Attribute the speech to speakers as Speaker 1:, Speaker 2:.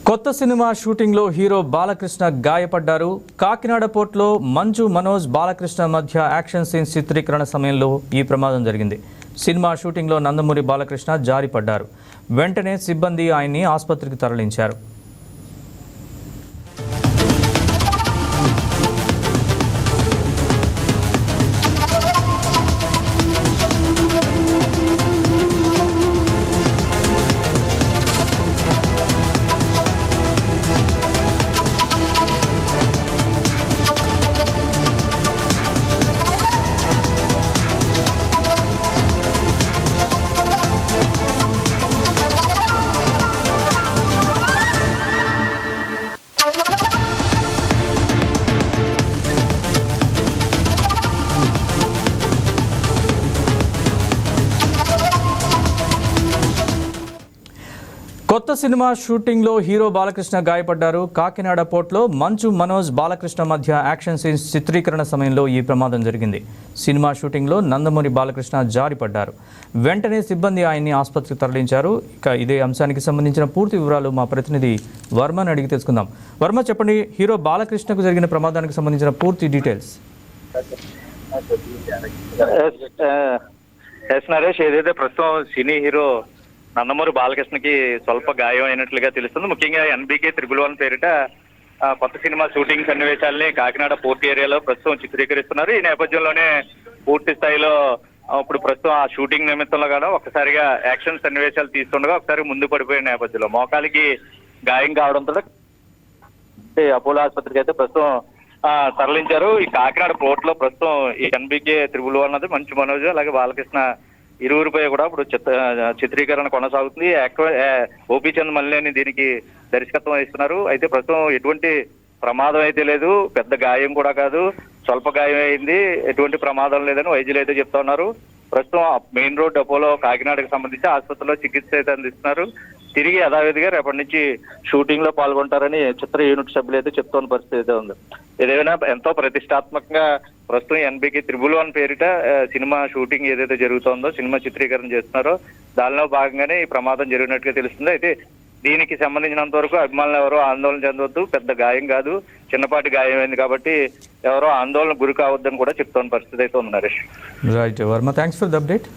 Speaker 1: కొత్త సినిమా షూటింగ్లో హీరో బాలకృష్ణ గాయపడ్డారు. కాకినాడ పోర్టులో మంజు మనోజ్ బాలకృష్ణ మధ్య యాక్షన్ సీన్స్ చిత్రీకరణ సమయంలో ఈ ప్రమాదం జరిగింది. సినిమా షూటింగ్లో నందమూరి బాలకృష్ణ జారిపడ్డారు. వెంటనే సిబ్బంది ఆయన్ని ఆసుపత్రికి తరలించారు. కొత్త సినిమా షూటింగ్లో హీరో బాలకృష్ణ గాయపడ్డారు. కాకినాడ పోర్టులో మంచు మనోజ్ బాలకృష్ణ మధ్య యాక్షన్ సీన్స్ చిత్రీకరణ సమయంలో ఈ ప్రమాదం జరిగింది. సినిమా షూటింగ్లో నందమూరి బాలకృష్ణ జారిపడ్డారు. వెంటనే సిబ్బంది ఆయన్ని ఆసుపత్రికి తరలించారు. ఇక ఇదే అంశానికి సంబంధించిన పూర్తి వివరాలు మా ప్రతినిధి వర్మని అడిగి తెలుసుకుందాం. వర్మ, చెప్పండి, హీరో బాలకృష్ణకు జరిగిన ప్రమాదానికి సంబంధించిన పూర్తి డీటెయిల్స్.
Speaker 2: నరేష్, ఏదైతే ప్రస్తుతం సినీ హీరో నందమూరి బాలకృష్ణకి స్వల్ప గాయం అయినట్లుగా తెలుస్తుంది. ముఖ్యంగా NBK 111 పేరిట కొత్త సినిమా షూటింగ్ సన్నివేశాలని కాకినాడ పోర్ట్ ఏరియాలో ప్రస్తుతం చిత్రీకరిస్తున్నారు. ఈ నేపథ్యంలోనే పూర్తి స్థాయిలో ఇప్పుడు ప్రస్తుతం ఆ షూటింగ్ నిమిత్తంలో కూడా ఒక్కసారిగా యాక్షన్ సన్నివేశాలు తీస్తుండగా ఒకసారి ముందు పడిపోయిన నేపథ్యంలో మోకాలికి గాయం కావడంతో అపోలో ఆసుపత్రికి అయితే ప్రస్తుతం తరలించారు. ఈ కాకినాడ పోర్ట్ లో ప్రస్తుతం ఈ NBK 111 అన్నది మంచు మనోజ్ అలాగే బాలకృష్ణ ఇరువురిపై కూడా ఇప్పుడు చిత్రీకరణ కొనసాగుతుంది. ఓపీ చంద్ మల్లేని దీనికి దర్శకత్వం వహిస్తున్నారు. అయితే ప్రస్తుతం ఎటువంటి ప్రమాదం అయితే లేదు, పెద్ద గాయం కూడా కాదు, స్వల్ప గాయం అయింది, ఎటువంటి ప్రమాదం లేదని వైద్యులు అయితే చెప్తా ఉన్నారు. ప్రస్తుతం మెయిన్ రోడ్ అపోలో కాకినాడకు సంబంధించి ఆసుపత్రిలో చికిత్స అయితే అందిస్తున్నారు. తిరిగి యథావిధిగా రేపటి నుంచి షూటింగ్ లో పాల్గొంటారని చిత్ర యూనిట్ సభ్యులు అయితే చెప్తున్న పరిస్థితి అయితే ఉంది. ఏదైనా ఎంతో ప్రతిష్టాత్మకంగా ప్రస్తుతం NBK 111 పేరిట సినిమా షూటింగ్ ఏదైతే జరుగుతుందో, సినిమా చిత్రీకరణ చేస్తున్నారో దానిలో భాగంగానే ఈ ప్రమాదం జరిగినట్టుగా తెలుస్తుంది. అయితే దీనికి సంబంధించినంత వరకు అభిమానులు ఎవరో ఆందోళన చెందవద్దు, పెద్ద గాయం కాదు, చిన్నపాటి గాయం అయింది కాబట్టి ఎవరో ఆందోళన గురి కావద్దని కూడా చెప్తున్న పరిస్థితి అయితే ఉంది. Naresh,
Speaker 1: right Varma, thanks for the update.